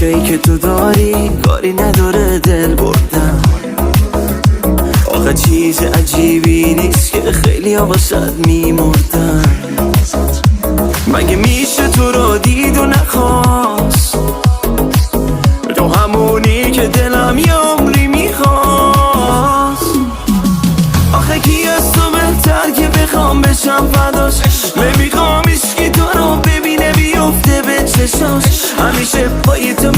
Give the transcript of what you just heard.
نقشه‌ای که تو داری کاری نداره دل بردن. آخه چیز عجیبی نیست که خیلی ها باشد میمردن. مگه میشه تو رو دید و نخواست، تو همونی که دلم یه عمری میخواست. آخه کی از تو بهتر که بخوام بشم فداش، نمیخوام عشقی تو رو ببینه بیفته به چشاش. همیشه پای تو